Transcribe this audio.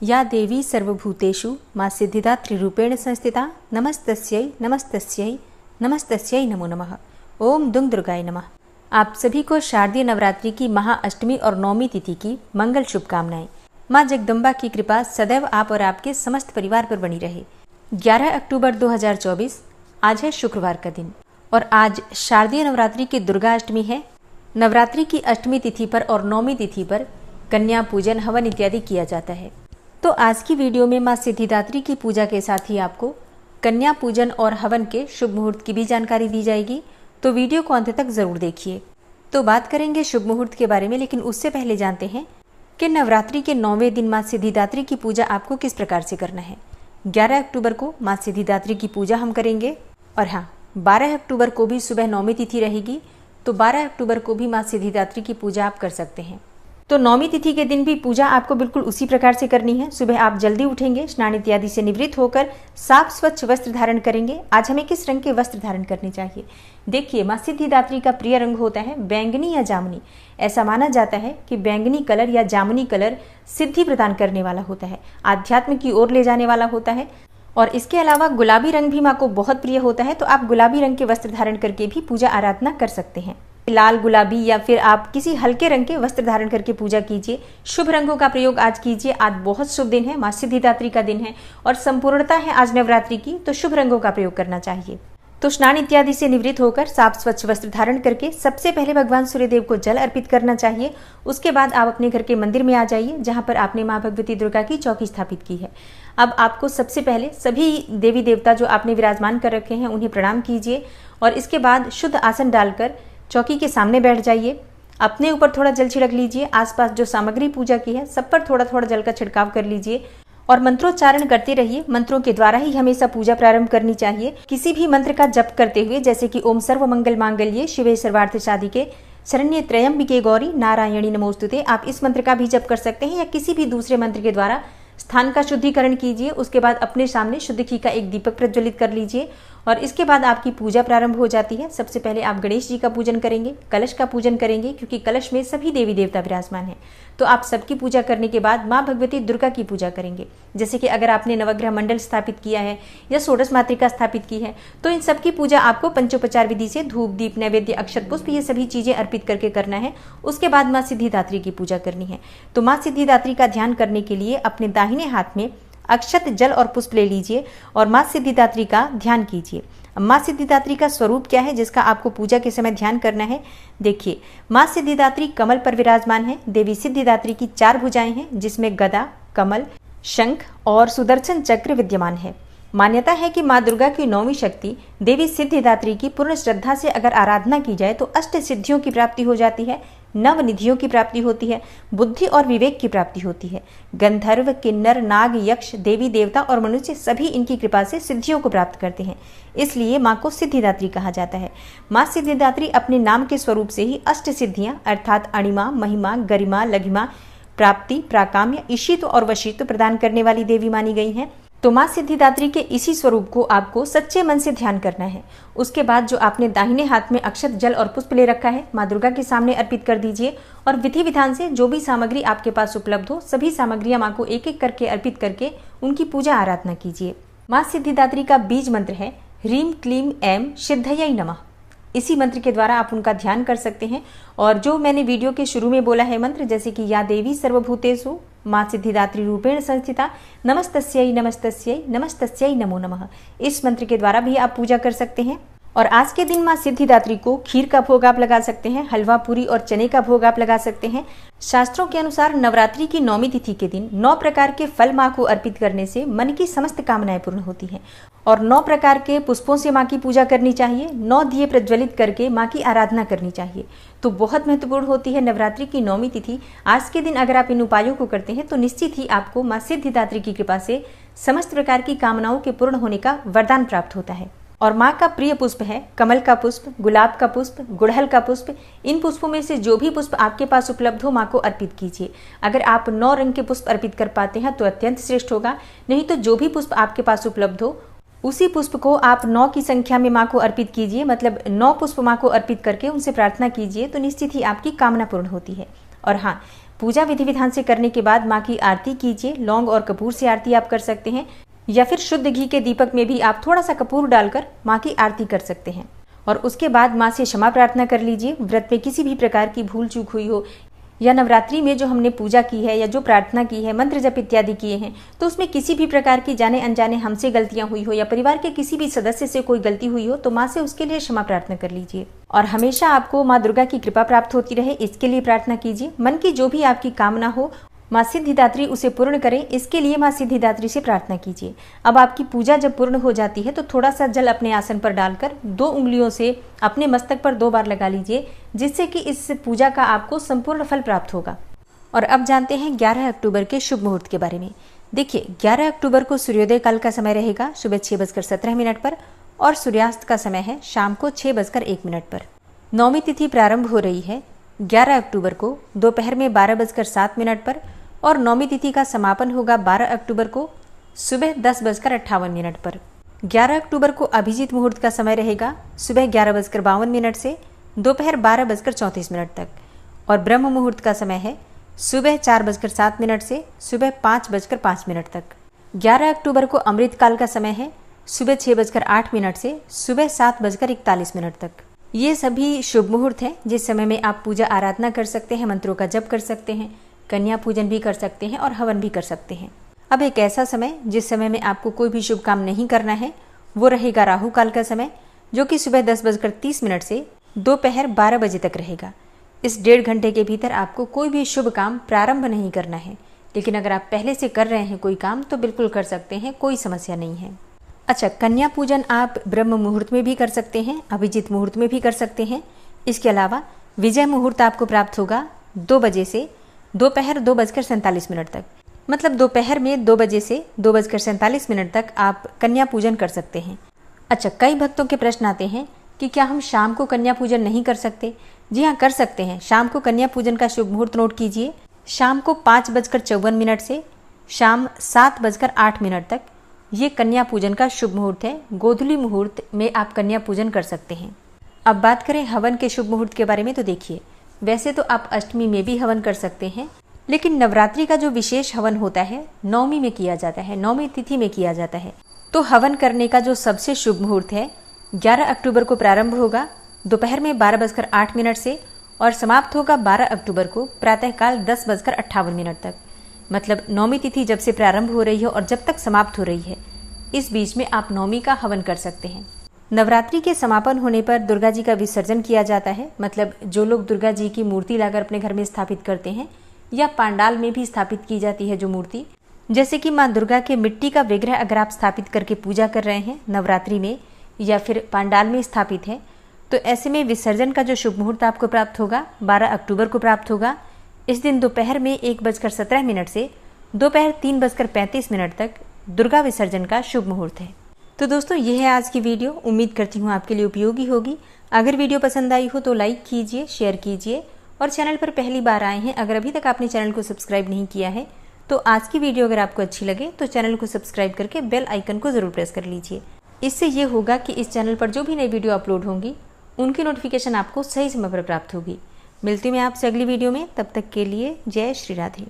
या देवी सर्वभूतेषु मां सिद्धिदात्रीरूपेण संस्थिता नमस्तस्यै नमस्तस्यै नमस्तस्यै नमो नमः। ओम दुंग दुर्गाय नमः। आप सभी को शारदीय नवरात्रि की महाअष्टमी और नवमी तिथि की मंगल शुभकामनाएं। मां जगदम्बा की कृपा सदैव आप और आपके समस्त परिवार पर बनी रहे। 11 अक्टूबर 2024 आज है शुक्रवार का दिन और आज शारदीय नवरात्रि की दुर्गा अष्टमी है। नवरात्रि की अष्टमी तिथि पर और नवमी तिथि पर कन्या पूजन हवन इत्यादि किया जाता है। तो आज की वीडियो में मां सिद्धिदात्री की पूजा के साथ ही आपको कन्या पूजन और हवन के शुभ मुहूर्त की भी जानकारी दी जाएगी, तो वीडियो को अंत तक जरूर देखिए। तो बात करेंगे शुभ मुहूर्त के बारे में, लेकिन उससे पहले जानते हैं कि नवरात्रि के 9वें दिन मां सिद्धिदात्री की पूजा आपको किस प्रकार से करना है। 11 अक्टूबर को मां सिद्धिदात्री की पूजा हम करेंगे और हाँ, 12 अक्टूबर को भी सुबह नवमी तिथि रहेगी, तो 12 अक्टूबर को भी मां सिद्धिदात्री की पूजा आप कर सकते हैं। तो नवमी तिथि के दिन भी पूजा आपको बिल्कुल उसी प्रकार से करनी है। सुबह आप जल्दी उठेंगे, स्नान इत्यादि से निवृत्त होकर साफ स्वच्छ वस्त्र धारण करेंगे। आज हमें किस रंग के वस्त्र धारण करने चाहिए? देखिए, मां सिद्धिदात्री का प्रिय रंग होता है बैंगनी या जामुनी। ऐसा माना जाता है कि बैंगनी कलर या जामुनी कलर सिद्धि प्रदान करने वाला होता है, आध्यात्म की ओर ले जाने वाला होता है। और इसके अलावा गुलाबी रंग भी मां को बहुत प्रिय होता है, तो आप गुलाबी रंग के वस्त्र धारण करके भी पूजा आराधना कर सकते हैं। लाल, गुलाबी या फिर आप किसी हल्के रंग के वस्त्र धारण करके पूजा कीजिए। शुभ रंगों का प्रयोग आज कीजिए। आज बहुत शुभ दिन है, मां सिद्धिदात्री का दिन है और संपूर्णता है आज नवरात्रि की, तो शुभ रंगों का प्रयोग करना चाहिए। तो स्नान इत्यादि से निवृत्त होकर साफ स्वच्छ वस्त्र धारण करके सबसे पहले भगवान सूर्यदेव को जल अर्पित करना चाहिए। उसके बाद आप अपने घर के मंदिर में आ जाइए, जहां पर आपने मां भगवती दुर्गा की चौकी स्थापित की है। अब आपको सबसे पहले सभी देवी देवता जो आपने विराजमान कर रखे हैं उन्हें प्रणाम कीजिए और इसके बाद शुद्ध आसन डालकर चौकी के सामने बैठ जाइए। अपने ऊपर थोड़ा जल छिड़क लीजिए। आसपास जो सामग्री पूजा की है सब पर थोड़ा थोड़ा जल का छिड़काव कर लीजिए और मंत्रोच्चारण करते रहिए। मंत्रों के द्वारा ही हमेशा पूजा प्रारंभ करनी चाहिए। किसी भी मंत्र का जप करते हुए, जैसे कि ओम सर्व मंगल मांगल्ये शिवे सर्वार्थ साधिके शरण्ये त्र्यंबिके गौरी नारायणी नमोस्तुते, आप इस मंत्र का भी जप कर सकते हैं या किसी भी दूसरे मंत्र के द्वारा स्थान का शुद्धिकरण कीजिए। उसके बाद अपने सामने शुद्ध घी का एक दीपक प्रज्वलित कर लीजिए और इसके बाद आपकी पूजा प्रारंभ हो जाती है। सबसे पहले आप गणेश जी का पूजन करेंगे, कलश का पूजन करेंगे, क्योंकि कलश में सभी देवी देवता विराजमान हैं। तो आप सबकी पूजा करने के बाद मां भगवती दुर्गा की पूजा करेंगे। जैसे कि अगर आपने नवग्रह मंडल स्थापित किया है या षोडश मातृका स्थापित की है, तो इन सबकी पूजा आपको पंचोपचार विधि से धूप, दीप, नैवेद्य, अक्षत, पुष्प ये सभी चीजें अर्पित करके करना है। उसके बाद मां सिद्धिदात्री की पूजा करनी है। तो मां सिद्धिदात्री का ध्यान करने के लिए अपने दाहिने हाथ में अक्षत, जल और पुष्प ले लीजिए और मां सिद्धिदात्री का ध्यान कीजिए। मां सिद्धिदात्री का स्वरूप क्या है जिसका आपको पूजा के समय ध्यान करना है? देखिए, मां सिद्धिदात्री कमल पर विराजमान है। देवी सिद्धिदात्री की 4 भुजाएं हैं, जिसमें गदा, कमल, शंख और सुदर्शन चक्र विद्यमान है। मान्यता है कि मां दुर्गा की 9वीं शक्ति देवी सिद्धिदात्री की पूर्ण श्रद्धा से अगर आराधना की जाए तो अष्ट सिद्धियों की प्राप्ति हो जाती है, नवनिधियों की प्राप्ति होती है, बुद्धि और विवेक की प्राप्ति होती है। गंधर्व, किन्नर, नाग, यक्ष, देवी देवता और मनुष्य सभी इनकी कृपा से सिद्धियों को प्राप्त करते हैं। इसलिए मां को सिद्धिदात्री कहा जाता है। मां सिद्धिदात्री अपने नाम के स्वरूप से ही अष्ट सिद्धियां अर्थात अणिमा, महिमा, गरिमा, लघिमा, प्राप्ति, प्राकाम्य, ईशित्व और वशीत्व प्रदान करने वाली देवी मानी गई हैं। तो मां सिद्धिदात्री के इसी स्वरूप को आपको सच्चे मन से ध्यान करना है। उसके बाद जो आपने दाहिने हाथ में अक्षत, जल और पुष्प ले रखा है, मां दुर्गा के सामने अर्पित कर दीजिए और विधि विधान से जो भी सामग्री आपके पास उपलब्ध हो सभी सामग्रियां मां को एक एक करके अर्पित करके उनकी पूजा आराधना कीजिए। मां सिद्धिदात्री का बीज मंत्र है ह्रीम क्लीम ऐं सिद्धयै नमः। इसी मंत्र के द्वारा आप उनका ध्यान कर सकते हैं। और जो मैंने वीडियो के शुरू में बोला है मंत्र, जैसे कि या देवी सर्वभूतेषु मां सिद्धिदात्री रूपेण संस्थिता नमस्तस्यै नमस्तस्यै नमस्तस्यै नमो नमः, इस मंत्र के द्वारा भी आप पूजा कर सकते हैं। और आज के दिन मां सिद्धिदात्री को खीर का भोग आप लगा सकते हैं, हलवा, पूरी और चने का भोग आप लगा सकते हैं। शास्त्रों के अनुसार नवरात्रि की 9वीं तिथि के दिन 9 प्रकार के फल मां को अर्पित करने से मन की समस्त कामनाएं पूर्ण होती हैं और 9 प्रकार के पुष्पों से मां की पूजा करनी चाहिए। 9 दिए प्रज्वलित करके मां की आराधना करनी चाहिए। तो बहुत महत्वपूर्ण होती है नवरात्रि की 9वीं तिथि। आज के दिन अगर आप इन उपायों को करते हैं तो निश्चित ही आपको मां सिद्धिदात्री की कृपा से समस्त प्रकार की कामनाओं के पूर्ण होने का वरदान प्राप्त होता है। और मां का प्रिय पुष्प है कमल का पुष्प, गुलाब का पुष्प, गुड़हल का पुष्प। इन पुष्पों में से जो भी पुष्प आपके पास उपलब्ध हो मां को अर्पित कीजिए। अगर आप 9 रंग के पुष्प अर्पित कर पाते हैं तो अत्यंत श्रेष्ठ होगा, नहीं तो जो भी पुष्प आपके पास उपलब्ध हो उसी पुष्प को आप 9 की संख्या में मां को अर्पित कीजिए। मतलब 9 पुष्प मां को अर्पित करके उनसे प्रार्थना कीजिए, तो निश्चित ही आपकी कामना पूर्ण होती है। और हाँ, पूजा विधि विधान से करने के बाद माँ की आरती कीजिए। लौंग और कपूर से आरती आप कर सकते हैं, या फिर शुद्ध घी के दीपक में भी आप थोड़ा सा कपूर डालकर माँ की आरती कर सकते हैं। और उसके बाद माँ से क्षमा प्रार्थना कर लीजिए। व्रत में किसी भी प्रकार की भूल चूक हुई हो, या नवरात्रि में जो हमने पूजा की है या जो प्रार्थना की है, मंत्र जप इत्यादि किए हैं, तो उसमें किसी भी प्रकार की जाने अनजाने हमसे गलतियां हुई हो या परिवार के किसी भी सदस्य से कोई गलती हुई हो, तो माँ से उसके लिए क्षमा प्रार्थना कर लीजिए। और हमेशा आपको माँ दुर्गा की कृपा प्राप्त होती रहे, इसके लिए प्रार्थना कीजिए। मन की जो भी आपकी कामना हो, माँ सिद्धिदात्री उसे पूर्ण करें, इसके लिए माँ सिद्धिदात्री से प्रार्थना कीजिए। अब आपकी पूजा जब पूर्ण हो जाती है तो थोड़ा सा जल अपने आसन पर डालकर 2 उंगलियों से अपने मस्तक पर 2 बार लगा लीजिए, जिससे कि इस पूजा का आपको संपूर्ण फल प्राप्त होगा। और अब जानते हैं 11 अक्टूबर के शुभ मुहूर्त के बारे में। देखिए, 11 अक्टूबर को सूर्योदय काल का समय रहेगा सुबह 6:17 पर, और सूर्यास्त का समय है शाम को 6:01 पर। नौमी तिथि प्रारंभ हो रही है 11 अक्टूबर को दोपहर में 12:07 पर, और नौमी तिथि का समापन होगा 12 अक्टूबर को सुबह 10:58 पर। 11 अक्टूबर को अभिजीत मुहूर्त का समय रहेगा सुबह 11:52 से दोपहर 12:34 तक, और ब्रह्म मुहूर्त का समय है सुबह 4:07 से सुबह 5:05 तक। 11 अक्टूबर को अमृत काल का समय है सुबह 6:08 से सुबह 7:41 तक। ये सभी शुभ मुहूर्त हैं जिस समय में आप पूजा आराधना कर सकते हैं, मंत्रों का जप कर सकते हैं, कन्या पूजन भी कर सकते हैं और हवन भी कर सकते हैं। अब एक ऐसा समय जिस समय में आपको कोई भी शुभ काम नहीं करना है, वो रहेगा राहु काल का समय, जो कि सुबह 10:30 से दोपहर 12 बजे तक रहेगा। इस 1.5 घंटे के भीतर आपको कोई भी शुभ काम प्रारंभ नहीं करना है, लेकिन अगर आप पहले से कर रहे हैं कोई काम तो बिल्कुल कर सकते हैं, कोई समस्या नहीं है। अच्छा, कन्या पूजन आप ब्रह्म मुहूर्त में भी कर सकते हैं, अभिजीत मुहूर्त में भी कर सकते हैं। इसके अलावा विजय मुहूर्त आपको प्राप्त होगा 2 बजे से दोपहर 2:47 तक। मतलब दोपहर में 2 बजे से 2:47 तक आप कन्या पूजन कर सकते हैं। अच्छा, कई भक्तों के प्रश्न आते हैं कि क्या हम शाम को कन्या पूजन नहीं कर सकते? जी हाँ, कर सकते हैं। शाम को कन्या पूजन का शुभ मुहूर्त नोट कीजिए। शाम को 5:54 से शाम 7:08 तक ये कन्या पूजन का शुभ मुहूर्त है। गोधूली मुहूर्त में आप कन्या पूजन कर सकते हैं। अब बात करें हवन के शुभ मुहूर्त के बारे में, तो देखिए, वैसे तो आप अष्टमी में भी हवन कर सकते हैं, लेकिन नवरात्रि का जो विशेष हवन होता है नवमी में किया जाता है, नवमी तिथि में किया जाता है। तो हवन करने का जो सबसे शुभ मुहूर्त है 11 अक्टूबर को प्रारंभ होगा दोपहर में 12:08 से, और समाप्त होगा 12 अक्टूबर को प्रातःकाल 10:58 तक। मतलब नौमी तिथि जब से प्रारंभ हो रही है और जब तक समाप्त हो रही है, इस बीच में आप नौमी का हवन कर सकते हैं। नवरात्रि के समापन होने पर दुर्गा जी का विसर्जन किया जाता है। मतलब जो लोग दुर्गा जी की मूर्ति लाकर अपने घर में स्थापित करते हैं, या पांडाल में भी स्थापित की जाती है जो मूर्ति, जैसे कि माँ दुर्गा के मिट्टी का विग्रह अगर आप स्थापित करके पूजा कर रहे हैं नवरात्रि में, या फिर पांडाल में स्थापित है, तो ऐसे में विसर्जन का जो शुभ मुहूर्त आपको प्राप्त होगा 12 अक्टूबर को प्राप्त होगा। इस दिन दोपहर में 1:17 से दोपहर 3:35 तक दुर्गा विसर्जन का शुभ मुहूर्त है। तो दोस्तों, यह है आज की वीडियो। उम्मीद करती हूँ आपके लिए उपयोगी होगी। अगर वीडियो पसंद आई हो तो लाइक कीजिए, शेयर कीजिए, और चैनल पर पहली बार आए हैं, अगर अभी तक आपने चैनल को सब्सक्राइब नहीं किया है, तो आज की वीडियो अगर आपको अच्छी लगे तो चैनल को सब्सक्राइब करके बेल आइकन को जरूर प्रेस कर लीजिए। इससे ये होगा कि इस चैनल पर जो भी नई वीडियो अपलोड होंगी उनकी नोटिफिकेशन आपको सही समय पर प्राप्त होगी। मिलती हूँ मैं आपसे अगली वीडियो में, तब तक के लिए जय श्री राधे।